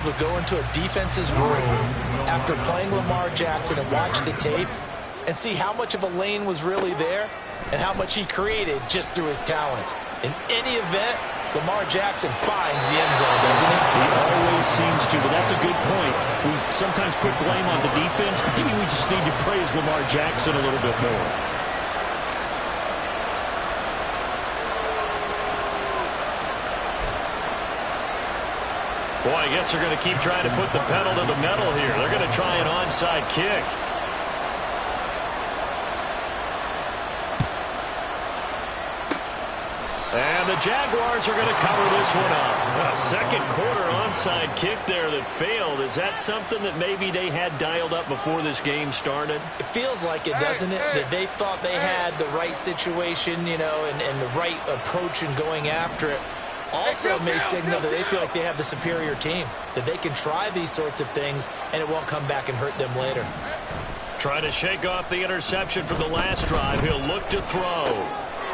To go into a defense's room after playing Lamar Jackson and watch the tape and see how much of a lane was really there and how much he created just through his talents. In any event, Lamar Jackson finds the end zone, doesn't he? He always seems to, but that's a good point. We sometimes put blame on the defense, but maybe we just need to praise Lamar Jackson a little bit more. Boy, I guess they're going to keep trying to put the pedal to the metal here. They're going to try an onside kick. And the Jaguars are going to cover this one up. A second quarter onside kick there that failed. Is that something that maybe they had dialed up before this game started? It feels like it, doesn't it? That they thought they had the right situation, you know, and the right approach in going after it. Also may signal that they feel like they have the superior team, that they can try these sorts of things and it won't come back and hurt them later. Trying to shake off the interception from the last drive. He'll look to throw.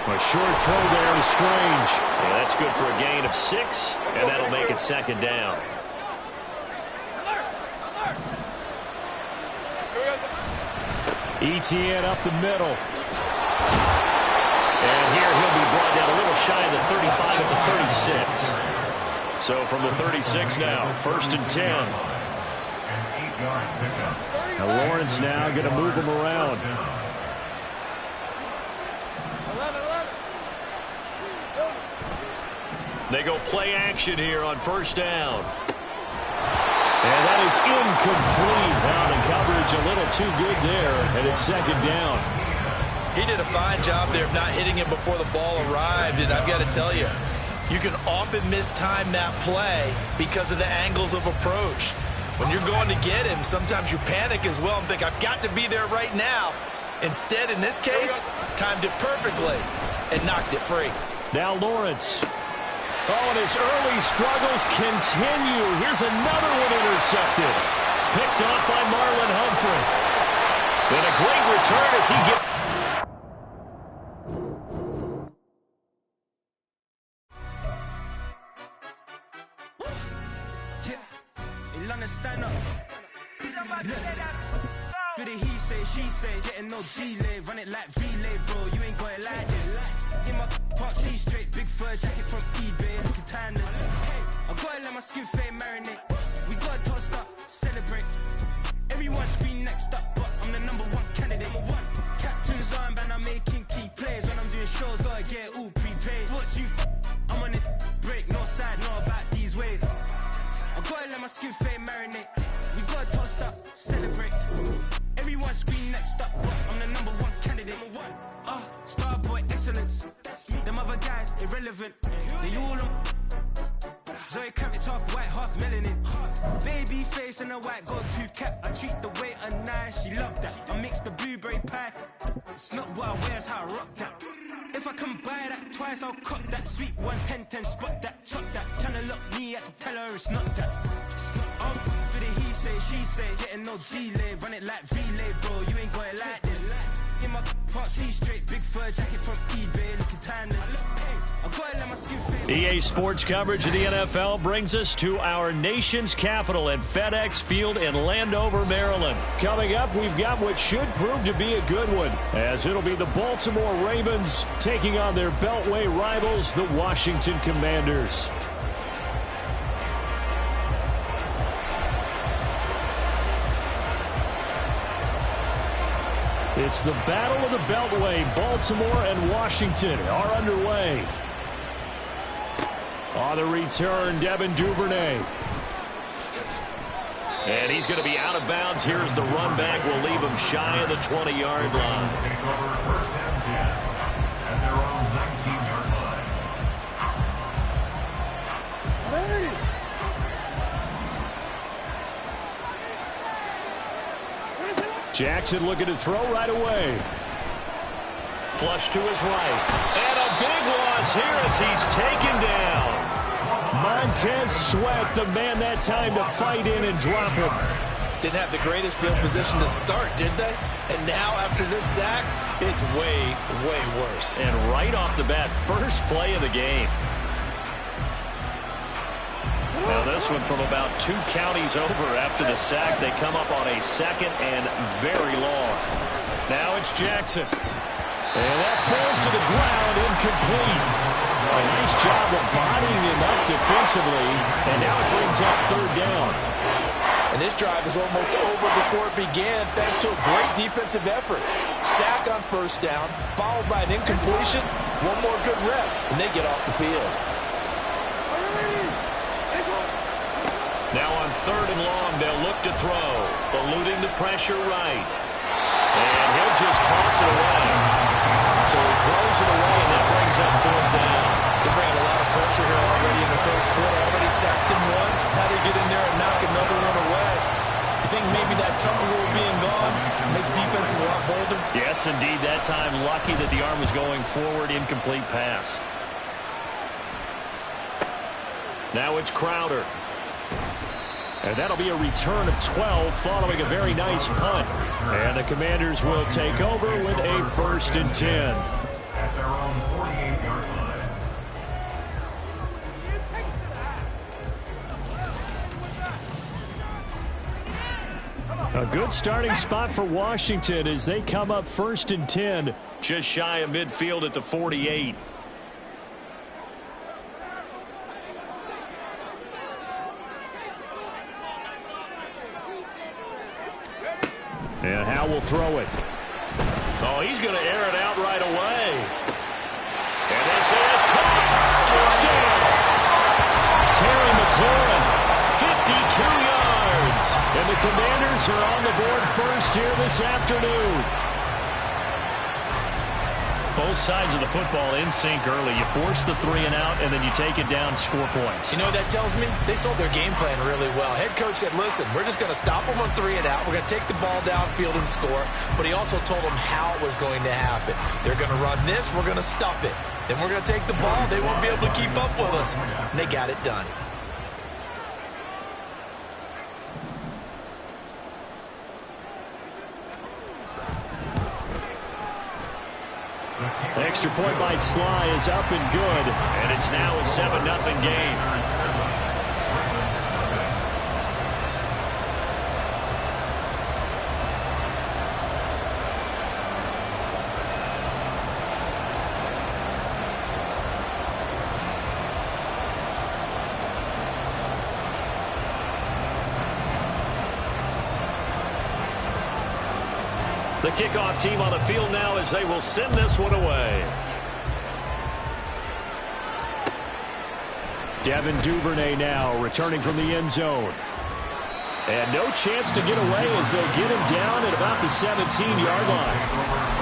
A short throw there to Strange. Yeah, that's good for a gain of 6, and that'll make it second down. ETN up the middle. And here he'll be brought down a little shy of the 35 at the 36. So from the 36 now, 1st and 10. Now Lawrence now going to move him around. They go play action here on 1st down. And that is incomplete. Down in coverage a little too good there, and it's 2nd down. He did a fine job there of not hitting him before the ball arrived, and I've got to tell you, you can often mistime that play because of the angles of approach. When you're going to get him, sometimes you panic as well and think, I've got to be there right now. Instead, in this case, timed it perfectly and knocked it free. Now Lawrence. Oh, and his early struggles continue. Here's another one intercepted. Picked off by Marlon Humphrey. And a great return as he gets... Stand up. Do the he say, she say, getting no delay, run it like relay, bro. You ain't got it like this. In my part C straight, big fur jacket from eBay, looking timeless. I gotta let my skin fade marinate. We gotta toast up, celebrate. Everyone scream next up, but I'm the #1 candidate. Captain's armband, I'm making key plays. When I'm doing shows, gotta get all prepaid. What you I'm on it, break, no side, no about these ways. I gotta let my skin fade marinate. We gotta toast up, celebrate. Everyone scream next up, but I'm the #1 candidate. Starboy excellence. Them other guys irrelevant. They all on. Zoe Camp, it's half white, half melanin. Baby face and a white gold tooth cap. I treat the waiter nice, she love that. I mix the blueberry pie. It's not what I wear, it's how I rock that. If I can buy that twice, I'll cut that. Sweet 110, spot that, chop that. Tryna lock me, I have to tell her it's not that. Do the he say, she say, getting no delay. Run it like relay, bro, you ain't got it like this. In my part C straight, big fur jacket from eBay, looking timeless. I gotta let my skin fade. EA Sports coverage of the NFL brings us to our nation's capital at FedEx Field in Landover, Maryland. Coming up, we've got what should prove to be a good one, as it'll be the Baltimore Ravens taking on their Beltway rivals, the Washington Commanders. It's the Battle of the Beltway. Baltimore and Washington are underway. On the return, Devin Duvernay. And he's going to be out of bounds. Here's the run back. We'll leave him shy of the 20-yard line. And they're on the 19-yard line. Jackson looking to throw right away. Flush to his right. And a big loss here as he's taken down. Montez Sweat, the man that time to fight in and drop him. Didn't have the greatest field position to start, did they? And now after this sack, it's way, way worse. And right off the bat, first play of the game. Now this one from about 2 counties over after the sack. They come up on a 2nd and very long. Now it's Jackson. And that falls to the ground, incomplete. A nice job of bodying him up defensively. And now it brings up 3rd down. And this drive is almost over before it began thanks to a great defensive effort. Sack on 1st down, followed by an incompletion. One more good rep, and they get off the field. Now on 3rd and long, they'll look to throw. Eluding the pressure right. And he'll just toss it away. So he throws it away, and that brings up 4th down. They ran a lot of pressure here already in the 1st quarter. Already sacked him once. How do you get in there and knock another one away? You think maybe that tough rule being gone makes defenses a lot bolder? Yes, indeed. That time, lucky that the arm was going forward. Incomplete pass. Now it's Crowder. And that'll be a return of 12 following a very nice punt. And the Commanders will take over with a 1st and 10. At their own 48-yard line. A good starting spot for Washington as they come up 1st and 10. Just shy of midfield at the 48. And Howe will throw it. Oh, he's going to air it out right away. And this is caught. Touchdown. Terry McLaurin, 52 yards. And the Commanders are on the board first here this afternoon. Both sides of the football in sync early. You force the 3 and out, and then you take it down, score points. You know what that tells me? They sold their game plan really well. Head coach said, listen, we're just going to stop them on 3 and out. We're going to take the ball downfield and score. But he also told them how it was going to happen. They're going to run this. We're going to stop it. Then we're going to take the ball. They won't be able to keep up with us. And they got it done. Extra point by Sly is up and good, and it's now a 7-0 game. The kickoff team on the field now as they will send this one away. Devin Duvernay now returning from the end zone. And no chance to get away as they'll get him down at about the 17-yard line.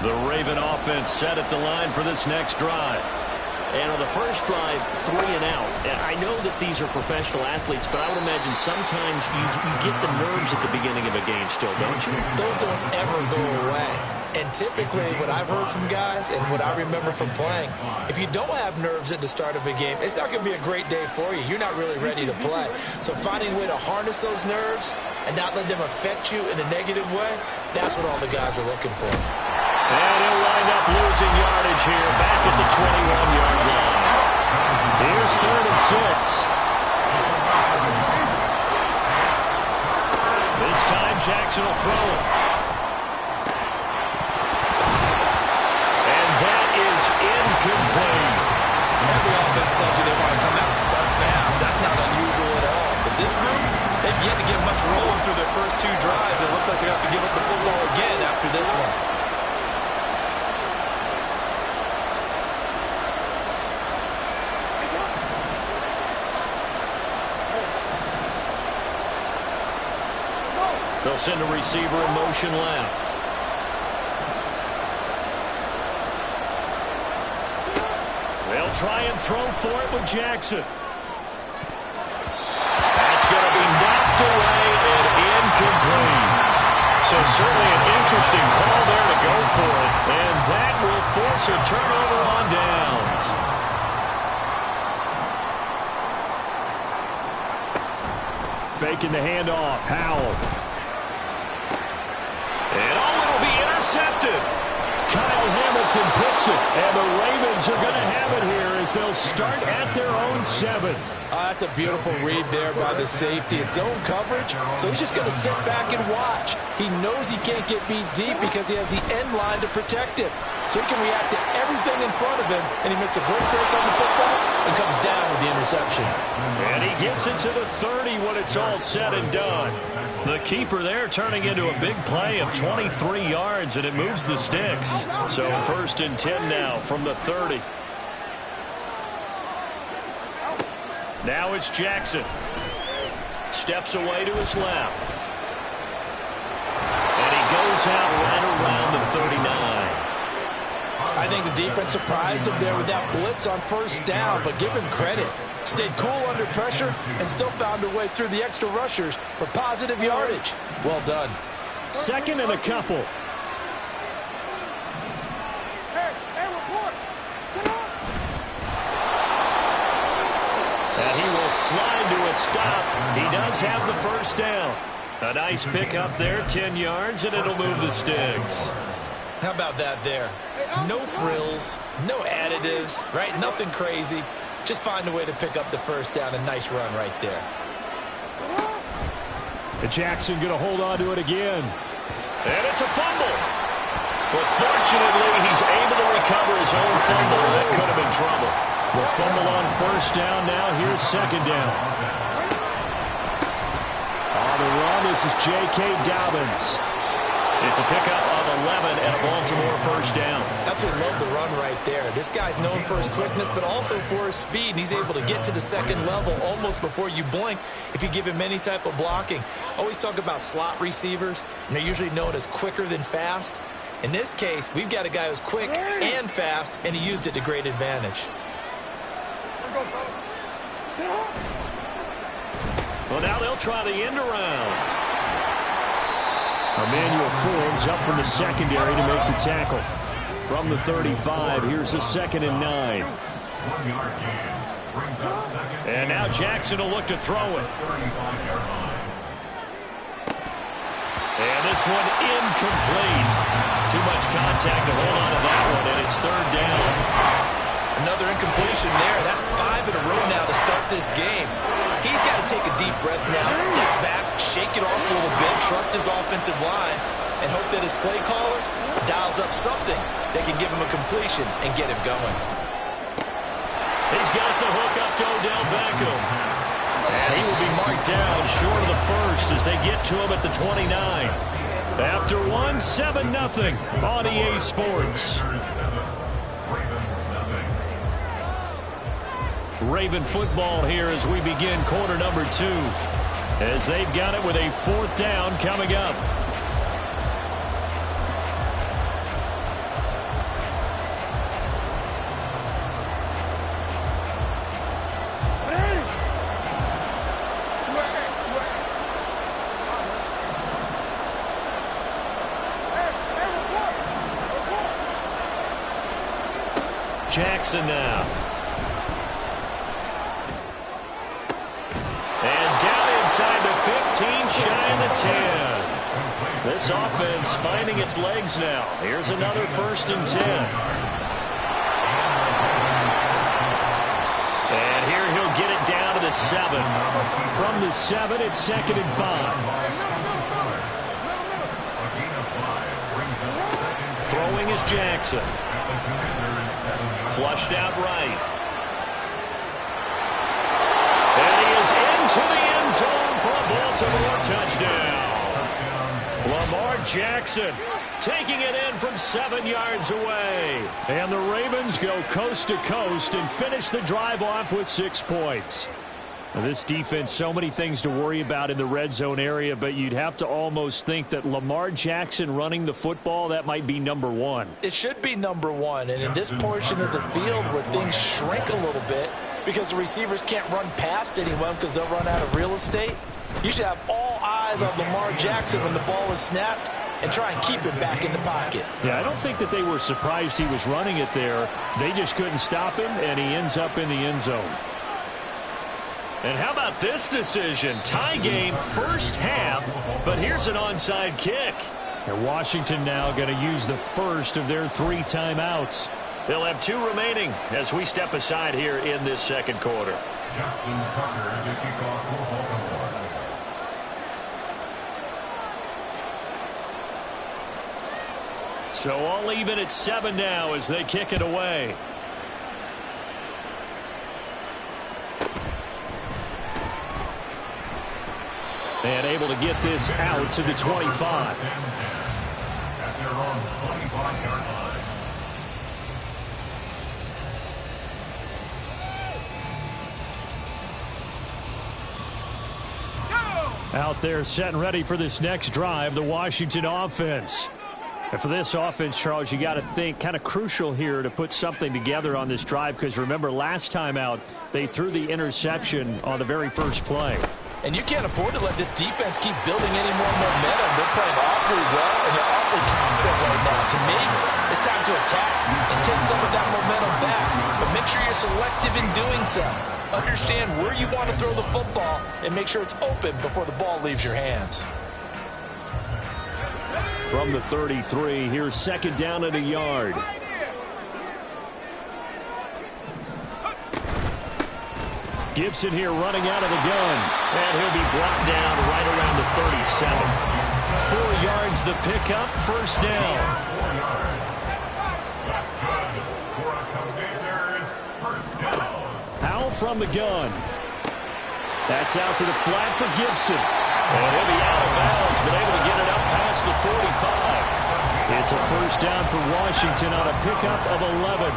The Raven offense set at the line for this next drive. And on the first drive, 3 and out. And I know that these are professional athletes, but I would imagine sometimes you get the nerves at the beginning of a game still, don't you? Those don't ever go away. And typically what I've heard from guys and what I remember from playing, if you don't have nerves at the start of a game, it's not going to be a great day for you. You're not really ready to play. So finding a way to harness those nerves and not let them affect you in a negative way, that's what all the guys are looking for. And he'll wind up losing yardage here back at the 21-yard line. Here's 3rd and 6. This time Jackson will throw it. And that is incomplete. Every offense tells you they want to come out and start fast. That's not unusual at all. But this group, they've yet to get much rolling through their first 2 drives. It looks like they have to give up the football again after this one. They'll send a receiver in motion left. They'll try and throw for it with Jackson. That's going to be knocked away and incomplete. So certainly an interesting call there to go for it. And that will force a turnover on downs. Faking the handoff. Howell. And it'll be intercepted. Kyle Hamilton picks it. And the Ravens are going to have it here as they'll start at their own 7. That's a beautiful read there by the safety. It's zone coverage, so he's just going to sit back and watch. He knows he can't get beat deep because he has the end line to protect him. So he can react to everything in front of him, and he makes a great break on the football and comes down with the interception. And he gets it to the 30 when it's all said and done. The keeper there turning into a big play of 23 yards, and it moves the sticks. So 1st and 10 now from the 30. Now it's Jackson. Steps away to his left. And he goes out right around the 39. I think the defense surprised him there with that blitz on 1st down, but give him credit. Stayed cool under pressure and still found a way through the extra rushers for positive yardage. Well done. 2nd and a couple. And he will slide to a stop. He does have the 1st down. A nice pickup there, 10 yards, and it'll move the sticks. How about that there? No frills, no additives, right? Nothing crazy. Just find a way to pick up the 1st down. A nice run right there. And Jackson going to hold on to it again. And it's a fumble. But fortunately, he's able to recover his own fumble. That could have been trouble. The fumble on 1st down now. Here's 2nd down. On the run, this is J.K. Dobbins. It's a pickup of 11 and a Baltimore 1st down. Absolutely love the run right there. This guy's known for his quickness, but also for his speed. And he's able to get to the 2nd level almost before you blink if you give him any type of blocking. Always talk about slot receivers, and they're usually known as quicker than fast. In this case, we've got a guy who's quick and fast, and he used it to great advantage. Well, now they'll try the end around. Emmanuel Forbes up from the secondary to make the tackle. From the 35, here's a 2nd and 9. And now Jackson will look to throw it. And this one incomplete. Too much contact to hold on to that one, and it's 3rd down. Another incompletion there. That's 5 in a row now to start this game. He's got to take a deep breath now, step back, shake it off a little bit, trust his offensive line, and hope that his play caller dials up something that can give him a completion and get him going. He's got the hook up to Odell Beckham. And he will be marked down short of the 1st as they get to him at the 29. After 7-0 on EA Sports. Raven football here as we begin quarter number 2. As they've got it with a 4th down coming up. Jackson now. And down inside the 15, shy of the 10. This offense finding its legs now. Here's another 1st and 10. And here he'll get it down to the 7. From the 7, it's 2nd and 5. Throwing is Jackson. Flushed out right. And he is into the end zone for a Baltimore touchdown. Lamar Jackson taking it in from 7 yards away. And the Ravens go coast to coast and finish the drive off with 6 points. Now, this defense, so many things to worry about in the red zone area, but you'd have to almost think that Lamar Jackson running the football, that might be number 1. It should be number 1, and in this portion of the field where things shrink a little bit because the receivers can't run past anyone because they'll run out of real estate, you should have all eyes on Lamar Jackson when the ball is snapped and try and keep him back in the pocket. Yeah, I don't think that they were surprised he was running it there. They just couldn't stop him, and he ends up in the end zone. And how about this decision? Tie game, first half, but here's an onside kick. And Washington now going to use the first of their 3 timeouts. They'll have 2 remaining as we step aside here in this second quarter. Justin Tucker to kick off for Baltimore. So all even at 7 now as they kick it away. And able to get this out to the 25. At their own 25-yard line. Out there set and ready for this next drive, the Washington offense. And for this offense, Charles, you got to think kind of crucial here to put something together on this drive, because remember last time out they threw the interception on the very first play. And you can't afford to let this defense keep building any more momentum. They're playing awfully well, and they're awfully confident right now. To me, it's time to attack and take some of that momentum back. But make sure you're selective in doing so. Understand where you want to throw the football and make sure it's open before the ball leaves your hands. From the 33, here's second down at a yard. Gibson here running out of the gun. And he'll be brought down right around the 37. 4 yards the pickup, first down. 4 yards. That's good. For a Commanders first down. Powell from the gun. That's out to the flat for Gibson. And he'll be out of bounds, but able to get it up past the 45. It's a first down for Washington on a pickup of 11.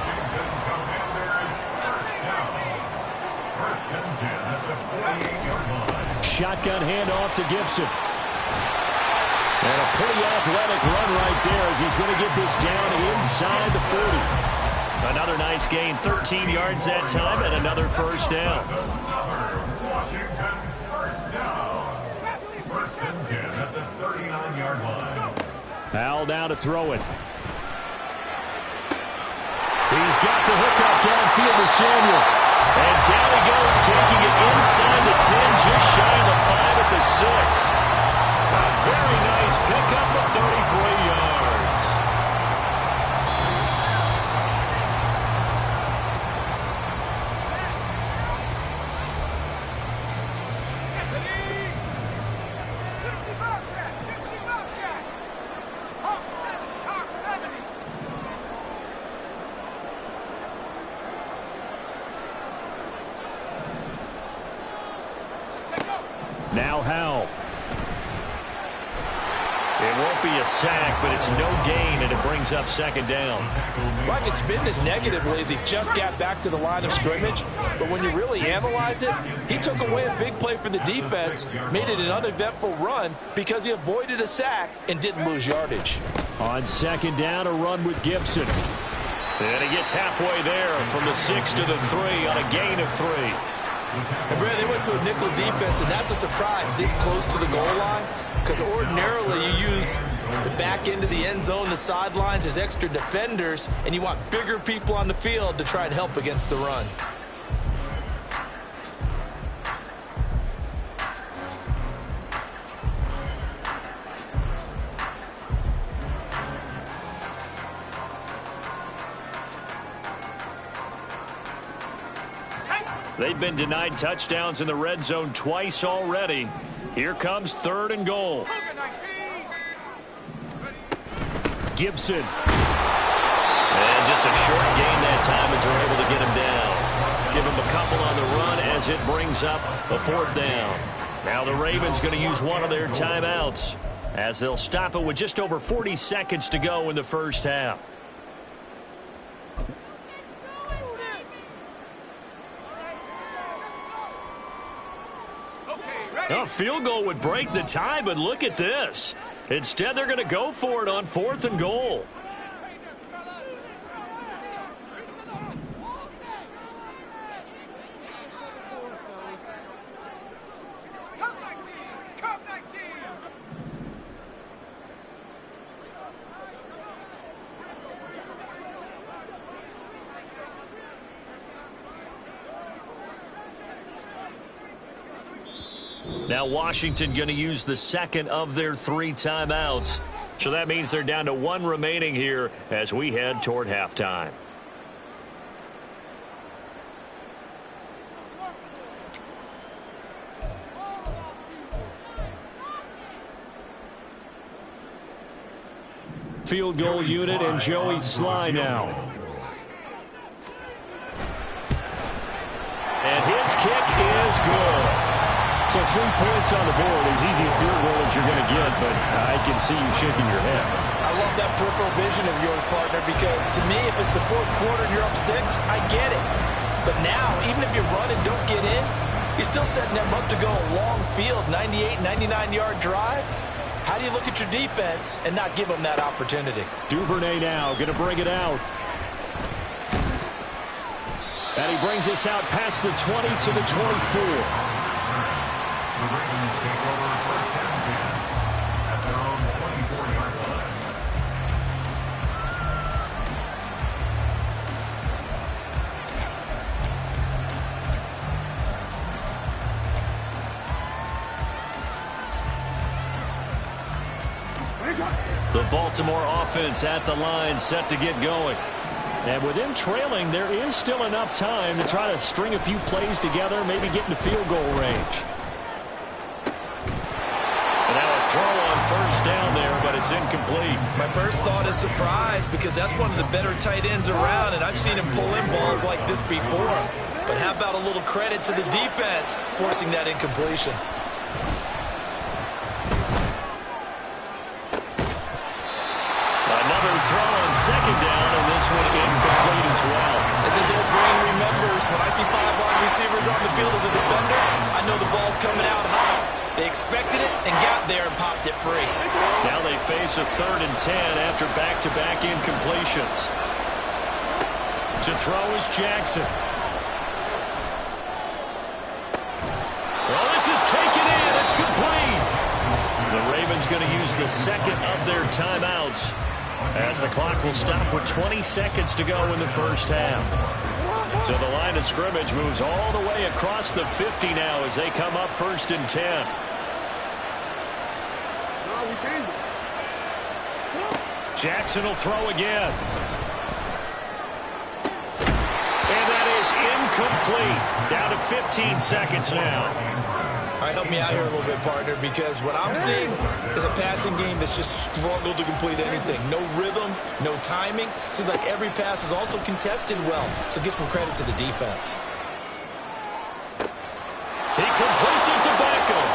Shotgun handoff to Gibson. And a pretty athletic run right there as he's going to get this down inside the 40. Another nice gain, 13 yards that time, and another first down. Washington first down. First and 10 at the 39-yard line. Powell down to throw it. He's got the hookup downfield to Samuel. And down he goes, taking it inside the 10, just shy of the 5 at the 6. A very nice pickup of 33 yards. Now Howell. It won't be a sack, but it's no gain, and it brings up second down. Like it's been as negatively as he just got back to the line of scrimmage. But when you really analyze it, he took away a big play for the defense, made it an uneventful run because he avoided a sack and didn't lose yardage. On second down, a run with Gibson. And he gets halfway there from the 6 to the 3 on a gain of 3. And Brad, they went to a nickel defense, and that's a surprise this close to the goal line, because ordinarily you use the back end of the end zone, the sidelines as extra defenders, and you want bigger people on the field to try and help against the run. They've been denied touchdowns in the red zone twice already. Here comes third and goal. Gibson. And just a short gain that time as they're able to get him down. Give him a couple on the run as it brings up a fourth down. Now the Ravens going to use one of their timeouts as they'll stop it with just over 40 seconds to go in the first half. A field goal would break the tie, but look at this. Instead, they're going to go for it on fourth and goal. Now Washington going to use the second of their 3 timeouts. So that means they're down to 1 remaining here as we head toward halftime. Field goal unit and Joey Sly now. And his kick is good. So 3 points on the board, as easy a field goal as you're going to get, but I can see you shaking your head. I love that peripheral vision of yours, partner, because to me, if it's the 4th quarter and you're up 6, I get it. But now, even if you run and don't get in, you're still setting them up to go a long field, 98, 99-yard drive. How do you look at your defense and not give them that opportunity? Duvernay now going to bring it out. And he brings us out past the 20 to the 24. The Ravens take over first and 10 at their own 24-yard line. The Baltimore offense at the line, set to get going. And with them trailing, there is still enough time to try to string a few plays together, maybe get into field goal range. And now a throw on first down there, but it's incomplete. My first thought is surprise, because that's one of the better tight ends around, and I've seen him pull in balls like this before. But how about a little credit to the defense forcing that incompletion? Another throw on second down, and this one incomplete as well. As his old brain remembers, when I see 5 wide receivers on the field as a defender, I know the ball's coming out high. They expected it and got there and popped it free. Now they face a 3rd and 10 after back-to-back incompletions. To throw is Jackson. Well, this is taken in. It's complete. The Ravens going to use the second of their timeouts as the clock will stop with 20 seconds to go in the first half. So the line of scrimmage moves all the way across the 50 now as they come up 1st and 10. Jackson will throw again. And that is incomplete. Down to 15 seconds now. All right, help me out here a little bit, partner, because what I'm seeing is a passing game that's just struggled to complete anything. No rhythm, no timing. Seems like every pass is also contested well, so give some credit to the defense. He completes it to Beckham.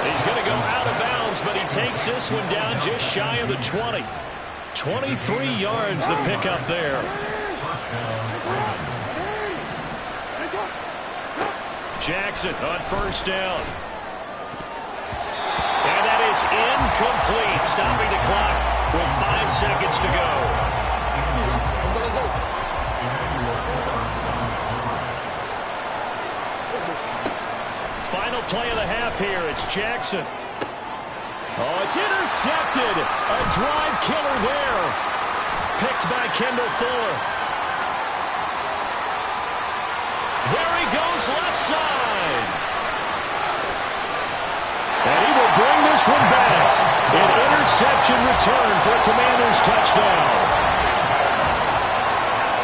He's going to go out of bounds, but he takes this one down just shy of the 20. 23 yards the pickup there. Jackson on first down. And that is incomplete, stopping the clock with 5 seconds to go. Final play of the half here. It's Jackson. Oh, it's intercepted. A drive killer there. Picked by Kendall Fuller. There he goes, left side. And he will bring this one back. An interception return for a Commanders touchdown.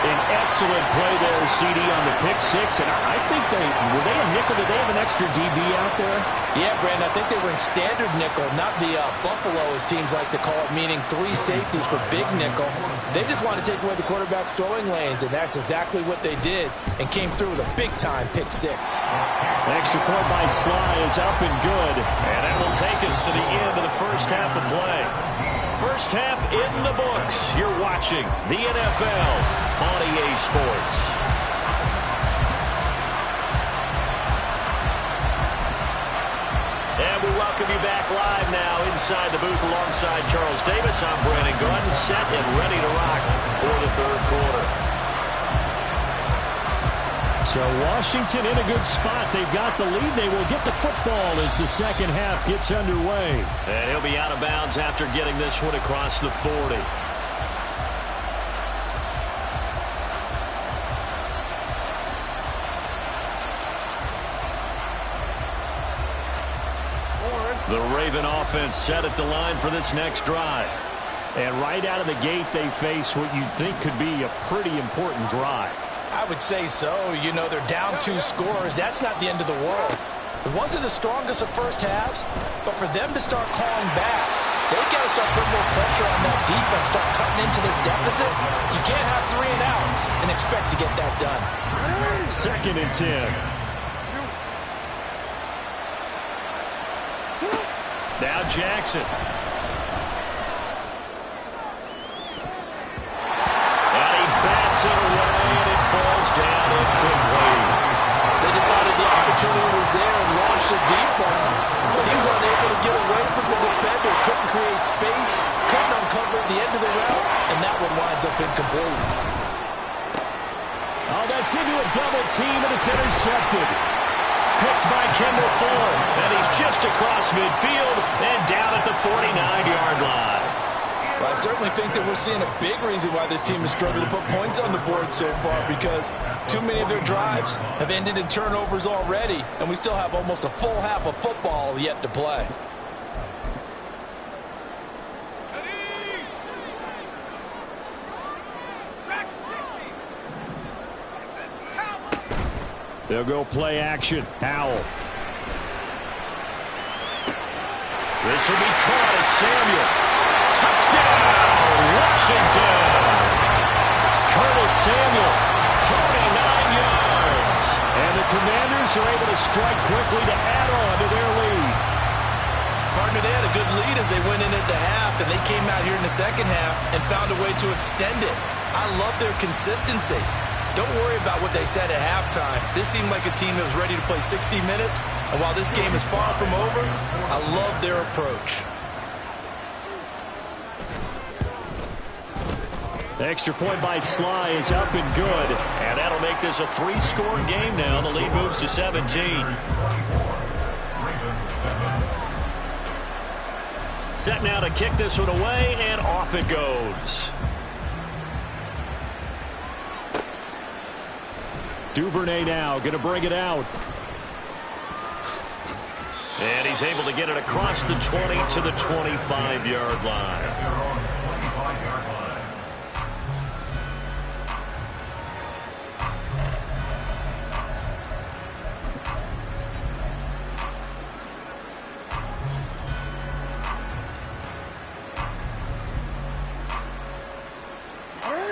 An excellent play there, CD, on the pick six. And I think were they a nickel? Did they have an extra DB out there? Yeah, Brandon, I think they were in standard nickel, not the Buffalo, as teams like to call it, meaning 3 safeties for big nickel. They just want to take away the quarterback's throwing lanes, and that's exactly what they did, and came through with a big-time pick six. An extra point by Sly is up and good, and that will take us to the end of the first half of play. First half in the books. You're watching the NFL on EA Sports. And we welcome you back live now inside the booth alongside Charles Davis. I'm Brandon Gunn, set and ready to rock for the third quarter. So Washington in a good spot. They've got the lead. They will get the football as the second half gets underway. And he'll be out of bounds after getting this one across the 40. The Raven offense set at the line for this next drive. And right out of the gate, they face what you'd think could be a pretty important drive. I would say so. You know, they're down 2 scores. That's not the end of the world. It wasn't the strongest of first halves, but for them to start clawing back, they've got to start putting more pressure on that defense, start cutting into this deficit. You can't have 3 and outs and expect to get that done. 2nd and 10. Now Jackson. And he bats it away, and it falls down incomplete. They decided the opportunity was there and launched a deep ball, but he was unable to get away from the defender, couldn't create space, couldn't uncover the end of the route, and that one winds up incomplete. Oh, that's into a double team, and it's intercepted. Picked by Kendall Fuller, and he's just across midfield and down at the 49-yard line. Well, I certainly think that we're seeing a big reason why this team has struggled to put points on the board so far, because too many of their drives have ended in turnovers already, and we still have almost a full half of football yet to play. They'll go play action. Howell. This will be caught at Samuel. Touchdown, Washington. Curtis Samuel, 49 yards. And the Commanders are able to strike quickly to add on to their lead. Partner, they had a good lead as they went in at the half, and they came out here in the second half and found a way to extend it. I love their consistency. Don't worry about what they said at halftime. This seemed like a team that was ready to play 60 minutes, and while this game is far from over, I love their approach. The extra point by Sly is up and good, and that'll make this a 3-score game now. The lead moves to 17. Set now to kick this one away, and off it goes. Duvernay now going to bring it out. And he's able to get it across the 20 to the 25-yard line.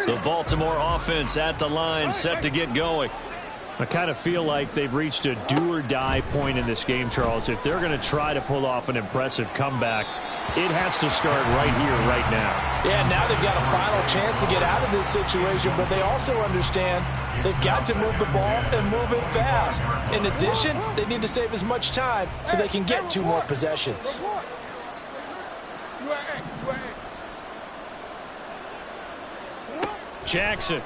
The Baltimore offense at the line, set to get going. I kind of feel like they've reached a do-or-die point in this game, Charles. If they're going to try to pull off an impressive comeback, it has to start right here, right now. Yeah, now they've got a final chance to get out of this situation, but they also understand they've got to move the ball and move it fast. In addition, they need to save as much time so they can get 2 more possessions. Jackson.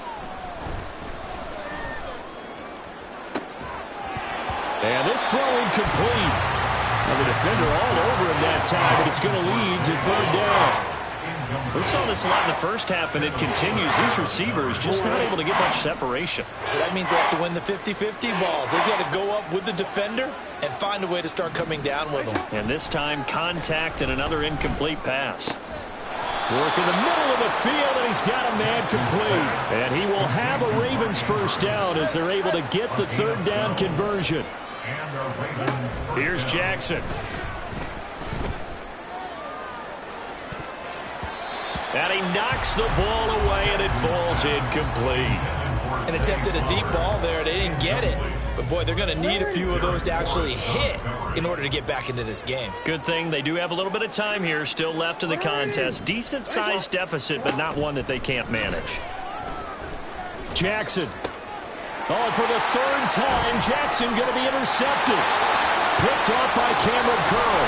And this throw incomplete. And the defender all over him that time, but it's going to lead to 3rd down. We saw this a lot in the first half, and it continues. These receivers just not able to get much separation. So that means they have to win the 50-50 balls. They've got to go up with the defender and find a way to start coming down with them. And this time, contact and another incomplete pass. Work in the middle of the field, and he's got a man complete. And he will have a Ravens first down as they're able to get the 3rd down conversion. Here's Jackson. And he knocks the ball away, and it falls incomplete. And attempted a deep ball there. They didn't get it. But, boy, they're going to need a few of those to actually hit in order to get back into this game. Good thing they do have a little bit of time here still left in the contest. Decent-sized deficit, but not one that they can't manage. Jackson. Oh, for the 3rd time, Jackson going to be intercepted. Picked off by Cameron Curl.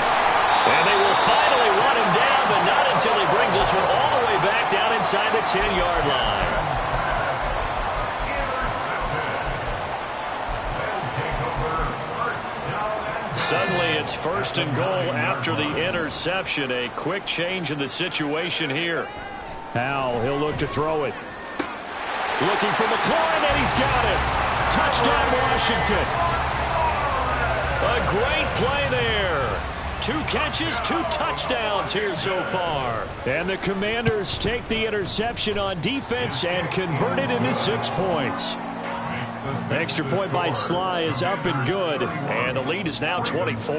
And they will finally run him down, but not until he brings this one all the way back down inside the 10-yard line. Suddenly, it's 1st and goal after the interception. A quick change in the situation here. Howell, he'll look to throw it. Looking for McLaurin, and he's got it. Touchdown, Washington. A great play there. 2 catches, 2 touchdowns here so far. And the Commanders take the interception on defense and convert it into 6 points. Extra point by Sly is up and good, and the lead is now 24.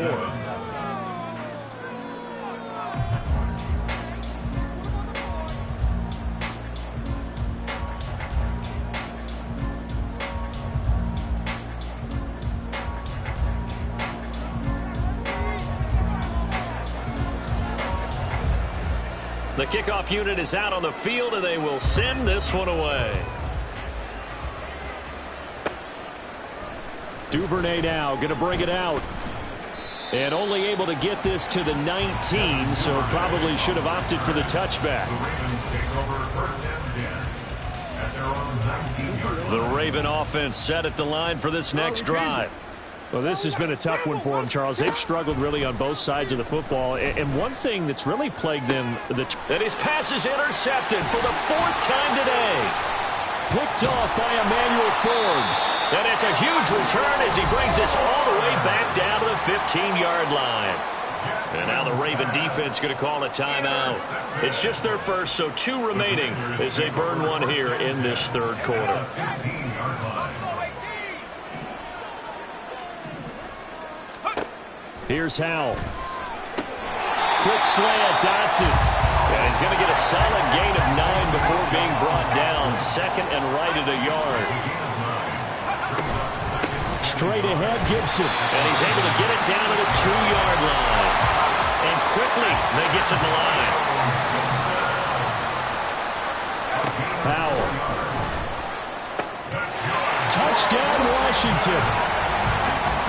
The kickoff unit is out on the field, and they will send this one away. Duvernay now going to bring it out. And only able to get this to the 19, so probably should have opted for the touchback. The Raven offense set at the line for this next drive. Well, this has been a tough one for them, Charles. They've struggled really on both sides of the football. And one thing that's really plagued them... And his pass is intercepted for the 4th time today. Picked off by Emmanuel Forbes. And it's a huge return as he brings us all the way back down to the 15-yard line. And now the Raven defense going to call a timeout. It's just their first, so 2 remaining as they burn one here in this 3rd quarter. Here's Howell. Quick slant, Dotson. And he's going to get a solid gain of 9 before being brought down. 2nd and right at a yard. Straight ahead, Gibson. And he's able to get it down to the 2-yard line. And quickly, they get to the line. Howell. Touchdown, Washington.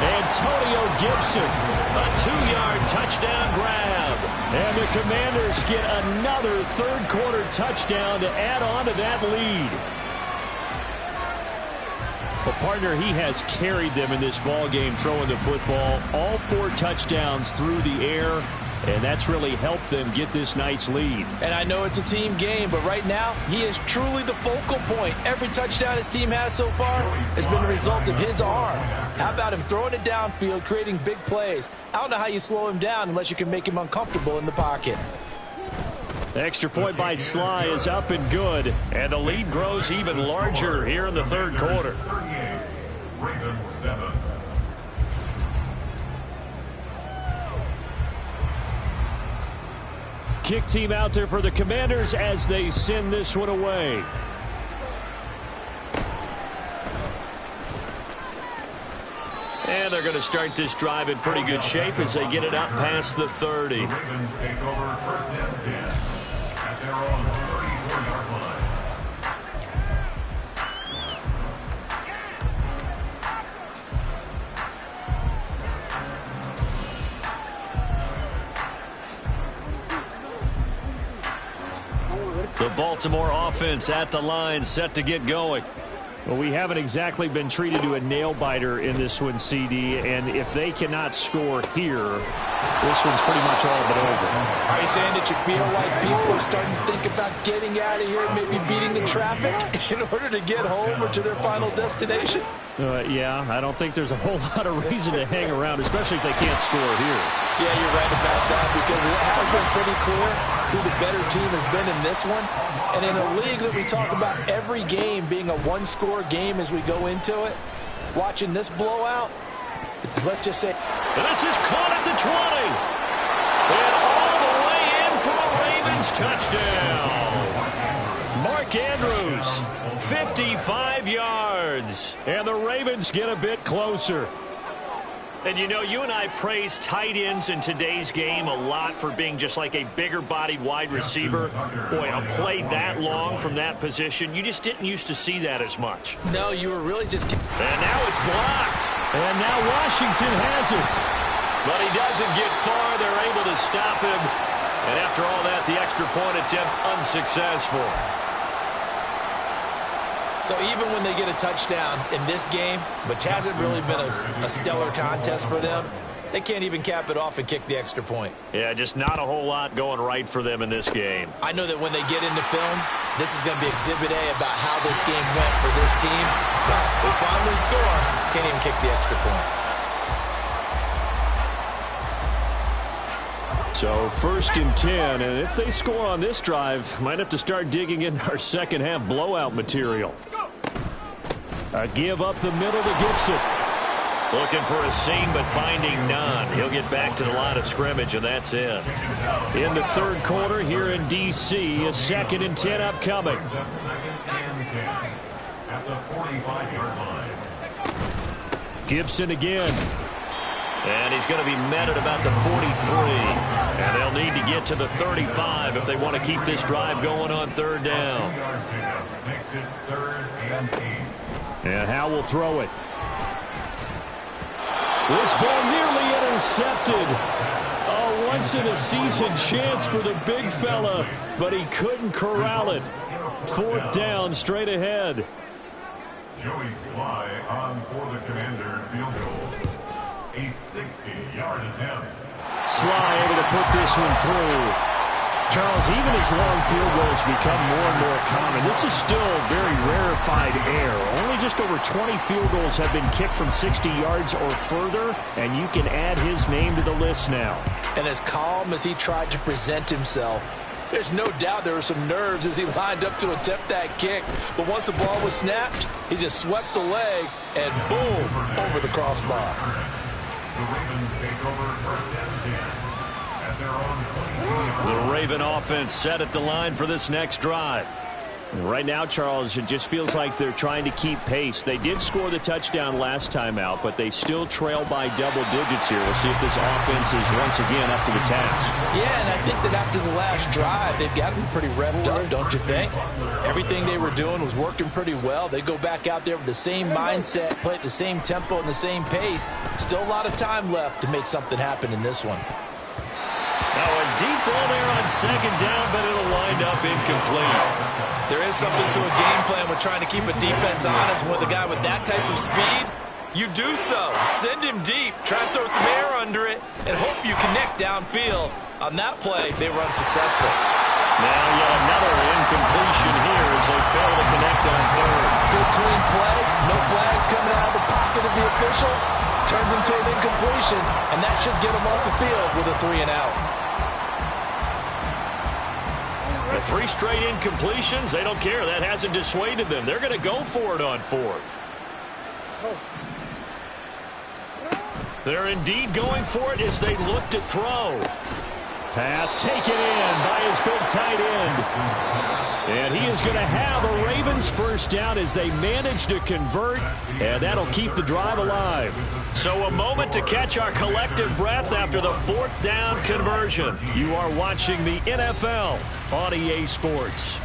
Antonio Gibson, a 2-yard touchdown grab. And the Commanders get another 3rd quarter touchdown to add on to that lead. Well, partner, he has carried them in this ball game throwing the football. All 4 touchdowns through the air. And that's really helped them get this nice lead. And I know it's a team game, but right now, he is truly the focal point. Every touchdown his team has so far has been the result of his arm. How about him throwing it downfield, creating big plays? I don't know how you slow him down unless you can make him uncomfortable in the pocket. Extra point by Sly is up and good. And the lead grows even larger here in the 3rd quarter. Ravens 7. Kick team out there for the Commanders as they send this one away. And they're going to start this drive in pretty good shape as they get it up past the 30. The Ravens take over 1st and 10 at their own 34-yard line. The Baltimore offense at the line, set to get going. Well, we haven't exactly been treated to a nail-biter in this one, CD, and if they cannot score here, this one's pretty much all but over. Are you saying that you feel like people are starting to think about getting out of here and maybe beating the traffic in order to get home or to their final destination? Yeah, I don't think there's a whole lot of reason to hang around, especially if they can't score here. Yeah, you're right about that because it has been pretty clear who the better team has been in this one. And in a league that we talk about every game being a 1-score game as we go into it, watching this blowout, let's just say... And this is caught at the 20. And all the way in for a Ravens touchdown. Mark Andrews, 55 yards. And the Ravens get a bit closer. And, you know, you and I praise tight ends in today's game a lot for being just like a bigger-bodied wide receiver. Boy, a play that long from that position, you just didn't used to see that as much. No, you were really just... And now it's blocked. And now Washington has it. But he doesn't get far. They're able to stop him. And after all that, the extra point attempt unsuccessful. So even when they get a touchdown in this game, which hasn't really been a stellar contest for them, they can't even cap it off and kick the extra point. Yeah, just not a whole lot going right for them in this game. I know that when they get into film, this is going to be Exhibit A about how this game went for this team. But they finally score, can't even kick the extra point. So 1st and 10, and if they score on this drive, might have to start digging in our second half blowout material. A give up the middle to Gibson. Looking for a seam, but finding none. He'll get back to the line of scrimmage, and that's it. In the third quarter here in D.C., a 2nd and 10 upcoming. At the 45-yard line. Gibson again. And he's going to be met at about the 43. And they'll need to get to the 35 if they want to keep this drive going on 3rd down. Makes it 3rd and 8. And Howe will throw it. This ball nearly intercepted. A once-in-a-season chance for the big fella, but he couldn't corral it. 4th down, straight ahead. Joey Sly on for the Commander field goal. A 60-yard attempt. Sly able to put this one through. Charles, even as long field goals become more and more common, this is still very rarefied air. Only just over 20 field goals have been kicked from 60 yards or further, and you can add his name to the list now. And as calm as he tried to present himself, there's no doubt there were some nerves as he lined up to attempt that kick. But once the ball was snapped, he just swept the leg and boom, over the crossbar. The Ravens take over 1st and 10 at their own 22. The Raven offense set at the line for this next drive. Right now, Charles, it just feels like they're trying to keep pace. They did score the touchdown last time out, but they still trail by double digits here. We'll see if this offense is once again up to the task. Yeah, and I think that after the last drive, they've got to be pretty revved up, don't you think? Everything they were doing was working pretty well. They go back out there with the same mindset, play at the same tempo and the same pace. Still a lot of time left to make something happen in this one. Now a deep ball there on 2nd down, but it'll wind up incomplete. There is something to a game plan with trying to keep a defense honest. With a guy with that type of speed, you do so. Send him deep, try and throw some air under it, and hope you connect downfield. On that play, they were unsuccessful. Now yet another incompletion here as they fail to connect on 3rd. Good clean play, no flags coming out of the pocket of the officials. Turns into an incompletion, and that should get them off the field with a 3 and out. 3 straight incompletions, they don't care. That hasn't dissuaded them. They're going to go for it on 4th. They're indeed going for it as they look to throw. Pass taken in by his big tight end. And he is going to have a Ravens 1st down as they manage to convert, and that'll keep the drive alive. So a moment to catch our collective breath after the 4th down conversion. You are watching the NFL on EA Sports.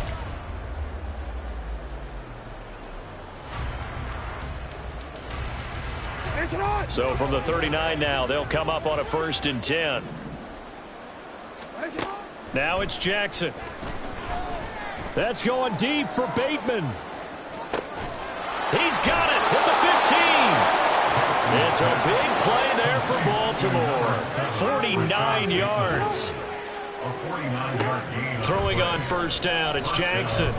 So from the 39 now, they'll come up on a 1st and 10. Now it's Jackson. That's going deep for Bateman. He's got it at the 15. It's a big play there for Baltimore. 49 yards. A 49-yard gain. Throwing on 1st down, it's Jackson.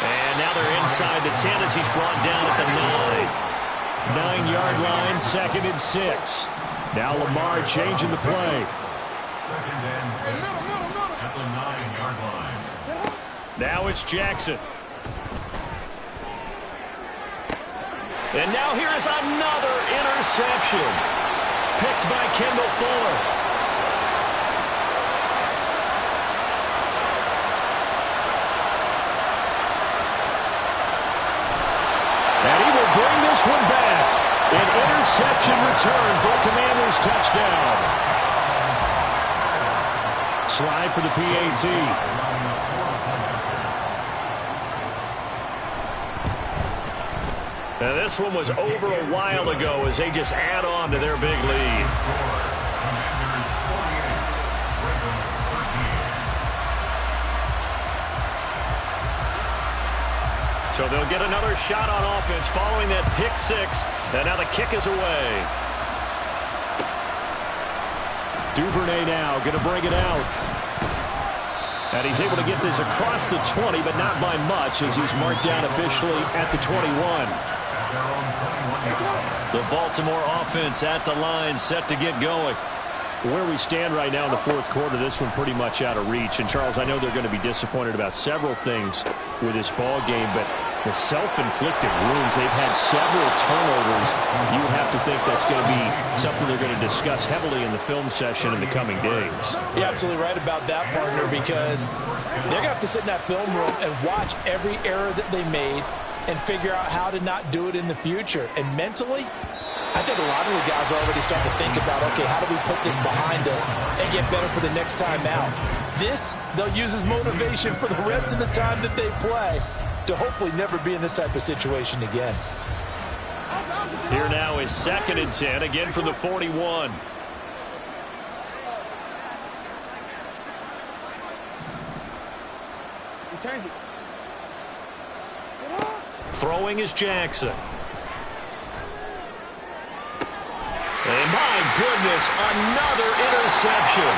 And now they're inside the 10 as he's brought down at the 9. 9-yard line, 2nd and 6. Now Lamar changing the play. 2nd and 6 at the 9-yard line. Now it's Jackson. And now here is another interception. Picked by Kendall Fuller. And he will bring this one back. An interception return for a Commanders touchdown. Slide for the PAT. And this one was over a while ago as they just add on to their big lead. So they'll get another shot on offense following that pick 6. And now the kick is away. Duvernay now going to bring it out. And he's able to get this across the 20, but not by much as he's marked down officially at the 21. The Baltimore offense at the line, set to get going. Where we stand right now in the fourth quarter, this one pretty much out of reach. And, Charles, I know they're going to be disappointed about several things with this ball game, but the self-inflicted wounds, they've had several turnovers. You would have to think that's going to be something they're going to discuss heavily in the film session in the coming days. You're absolutely right about that, partner, because they're going to have to sit in that film room and watch every error that they made and figure out how to not do it in the future. And mentally, I think a lot of the guys are already starting to think about, okay, how do we put this behind us and get better for the next time out? This, they'll use as motivation for the rest of the time that they play to hopefully never be in this type of situation again. Here now is 2nd and 10, again from the 41. Throwing is Jackson. And my goodness, another interception.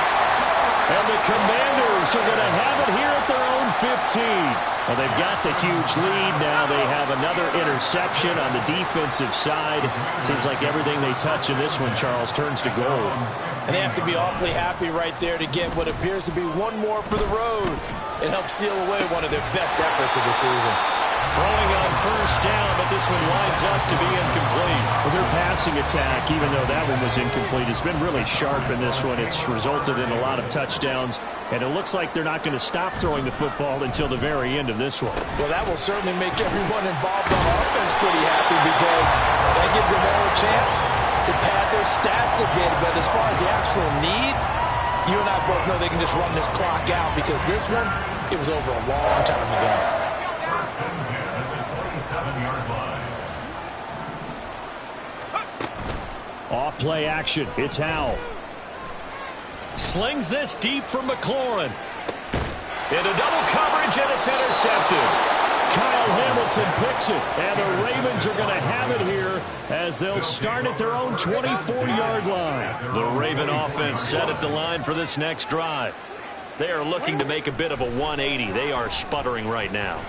And the Commanders are going to have it here at their own 15. Well, they've got the huge lead. Now they have another interception on the defensive side. Seems like everything they touch in this one, Charles, turns to gold. And they have to be awfully happy right there to get what appears to be one more for the road. It helps seal away one of their best efforts of the season. Throwing on first down, but this one winds up to be incomplete. Well, their passing attack, even though that one was incomplete, has been really sharp in this one. It's resulted in a lot of touchdowns, and it looks like they're not going to stop throwing the football until the very end of this one. Well, that will certainly make everyone involved on offense pretty happy, because that gives them all a chance to pad their stats a bit. But as far as the actual need, you and I both know they can just run this clock out, because this one, it was over a long time ago. Off play action. It's Howell. Slings this deep for McLaurin. Into double coverage, and it's intercepted. Kyle Hamilton picks it, and the Ravens are going to have it here as they'll start at their own 24-yard line. The Raven offense set at the line for this next drive. They are looking to make a bit of a 180. They are sputtering right now.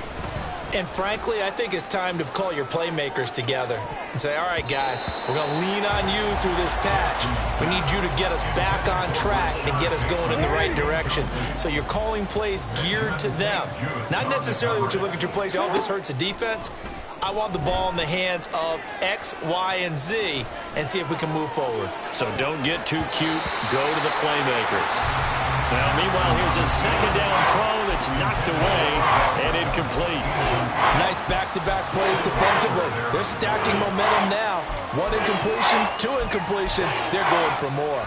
And frankly, I think it's time to call your playmakers together and say, all right, guys, we're going to lean on you through this patch. We need you to get us back on track and get us going in the right direction. So you're calling plays geared to them. Not necessarily what you look at your plays, oh, this hurts the defense. I want the ball in the hands of X, Y, and Z and see if we can move forward. So don't get too cute. Go to the playmakers. Now, meanwhile, here's a second down throw that's knocked away and incomplete. Nice back-to-back plays defensively. They're stacking momentum now. One incompletion, two incompletion. They're going for more.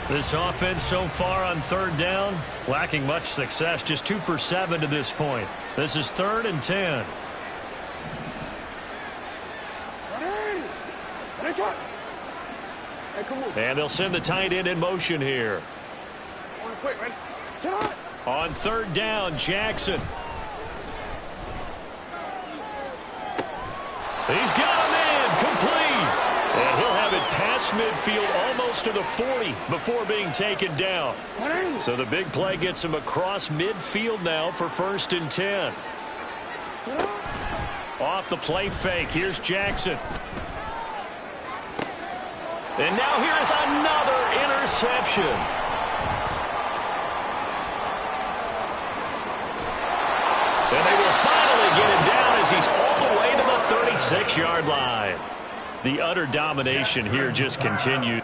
This offense so far on third down, lacking much success. Just 2 for 7 to this point. This is 3rd and 10. And they'll send the tight end in motion here. On third down, Jackson. He's got him in, complete. And he'll have it past midfield, almost to the 40 before being taken down. So the big play gets him across midfield now for 1st and 10. Off the play fake, here's Jackson. And now here is another interception. And they will finally get him down as he's all the way to the 36-yard line. The utter domination here just continues.